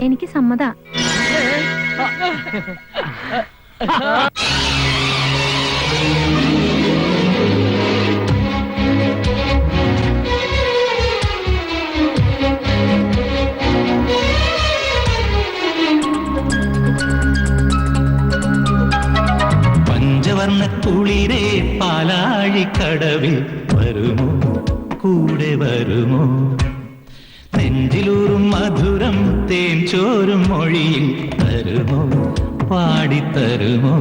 എനിക്ക് സമ്മതാ. പഞ്ചവർണ്ണ കുളിരേ പാലാഴിക്കടവിൽ വരുമോ, കൂടെ വരുമോ? നെഞ്ചിലൂറും മധുരം തേൻ ചോരും മൊഴിയിൽ തരുമോ, പാടിത്തരുമോ?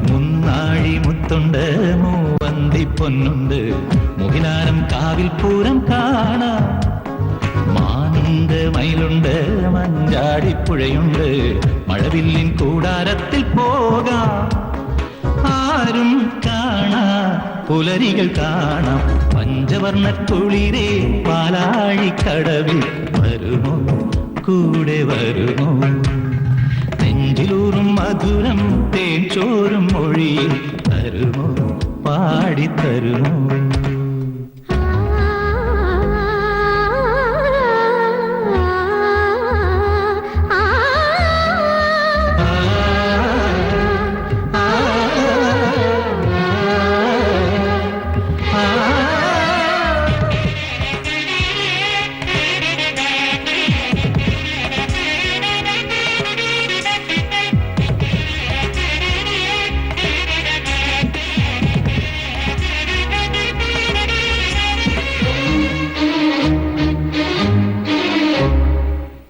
മുന്നാഴി മുത്തുണ്ട്, മൂവന്തി പൊന്നുണ്ട്, മുകിലാരം കാവിൽ പൂരം കാണാം. മാനുണ്ട്, മയിലുണ്ട്, മഞ്ചാടിപ്പുഴയുണ്ട്, മഴവില്ലിൻ കൂടാരത്തിൽ പോകാം. ആരും കാണാ പുലരികൾ കാണാം. പഞ്ചവർണ്ണ കുളിരേ പാലാഴിക്കടവിൽ വരുമോ, കൂടെ വരുമോ? നെഞ്ചിലൂറും മധുരം തേൻ ചോരും മൊഴിയിൽ തരുമോ, പാടിത്തരുമോ?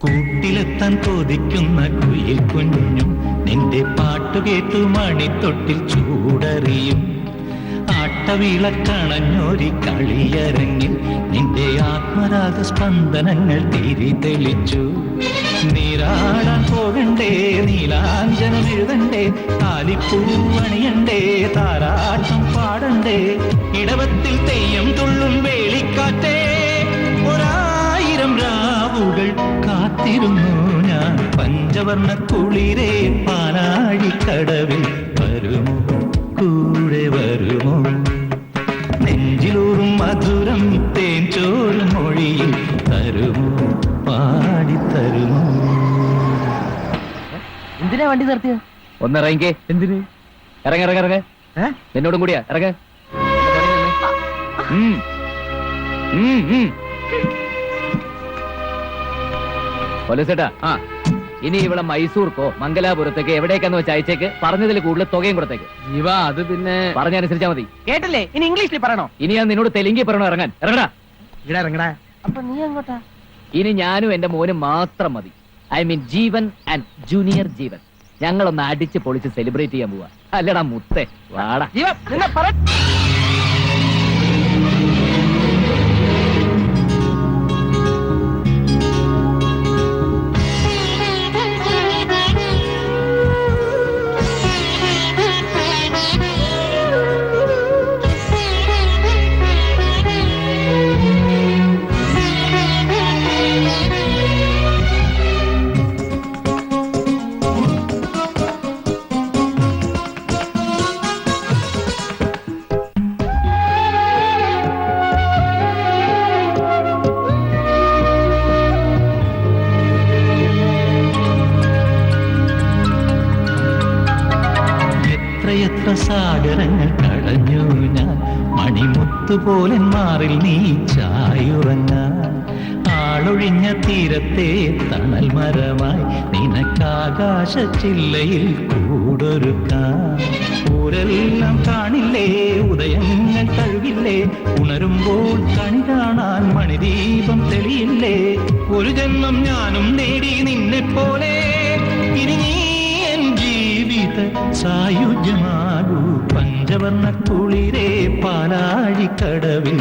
കൂട്ടിലെത്താൻ കൊതിക്കുന്ന കുയിൽ കുഞ്ഞും നിന്റെ പാട്ടുകേട്ടു മണിത്തൊട്ടിൽ ചൂടറിയും. ആട്ടവിളക്കണഞ്ഞൊരി കളിയരങ്ങിൽ നിന്റെ ആത്മരാഗ സ്പന്ദനങ്ങൾ തിരി തെളിച്ചു. നീരാടാൻ പോകണ്ടേ, നീലാഞ്ജനം എഴുതണ്ടേ, താലിപ്പൂവണിയണ്ടേ, താരാട്ടം പാടണ്ടേ, ഇടവത്തിൽ തെയ്യം തുള്ളും വേളിക്കാറ്റേ. ഒരായിരം രാവുകൾ കാത്തിരുന്നു ഞാൻ. പഞ്ചവർണ്ണ കുളിരേ പാലാഴിക്കടവിൽ വരുമോ, കൂടെ വരുമോ? നെഞ്ചിലൂറും മധുരം തേൻ ചോരും മൊഴിയിൽ തരുമോ, പാടിത്തരുമോ? എന്തിനാ വണ്ടി നിർത്തിയത്? ഒന്നിറങ്ങിക്കേ. എന്തിന്? ഇറങ്ങ ഇറങ്ങ ഇറങ്ങ. എന്നോടും കൂടിയാ ഇറങ്ങ. പോലീസേട്ടാ, ഇനി ഇവിടെ മൈസൂർക്കോ മംഗലാപുരത്തേക്ക് എവിടേക്കാന്ന് വെച്ച് അയച്ചേക്ക്. പറഞ്ഞതിൽ കൂടുതൽ തുകയും കൊടുത്തേക്ക്. ജീവ, അത് പിന്നെ പറഞ്ഞനുസരിച്ചാ മതി. കേട്ടില്ലേ? ഇനി ഇംഗ്ലീഷിൽ പറയണോ? ഇനി ഞാൻ നിന്നോട് തെലുങ്കി പറയണോ ഇറങ്ങാൻ? ഇറങ്ങടാ. ഇവിടെ ഇറങ്ങടാ. അപ്പൊ നീ എങ്ങോട്ടാ? ഇനി ഞാനും എന്റെ മോനും മാത്രം മതി. I mean Jeevan and junior Jeevan. ഞങ്ങളൊന്ന് അടിച്ച് പൊളിച്ച് സെലിബ്രേറ്റ് ചെയ്യാൻ പോവാ. അല്ലടാ മുത്തേ, വാടാ. ജീവൻ നിന്നെ പറ. എത്ര സാഗരങ്ങൾ കടഞ്ഞു ഞാൻ, മണിമുത്തുപോലെ മാറിൽ നീ ചായുറങ്ങാൻ. ആളൊഴിഞ്ഞ തീരത്തെ തണൽ മരമായി നിനക്കാകാശ ചില്ലയിൽ കൂടൊരുക്കാൻ. ഊരെല്ലാം കാണില്ലേ, ഉദയങ്ങൾ കഴുകില്ലേ, ഉണരുമ്പോൾ കണി കാണാൻ മണിദീപം തെളിയില്ലേ. ഒരു ജന്മം ഞാനും നേടി നിന്നെ പോലെ, ഇനി നീ എൻ ജീവിത സായുജ്യമാകൂ. പഞ്ചവർണ്ണ കുളിരേ പാലാഴിക്കടവിൽ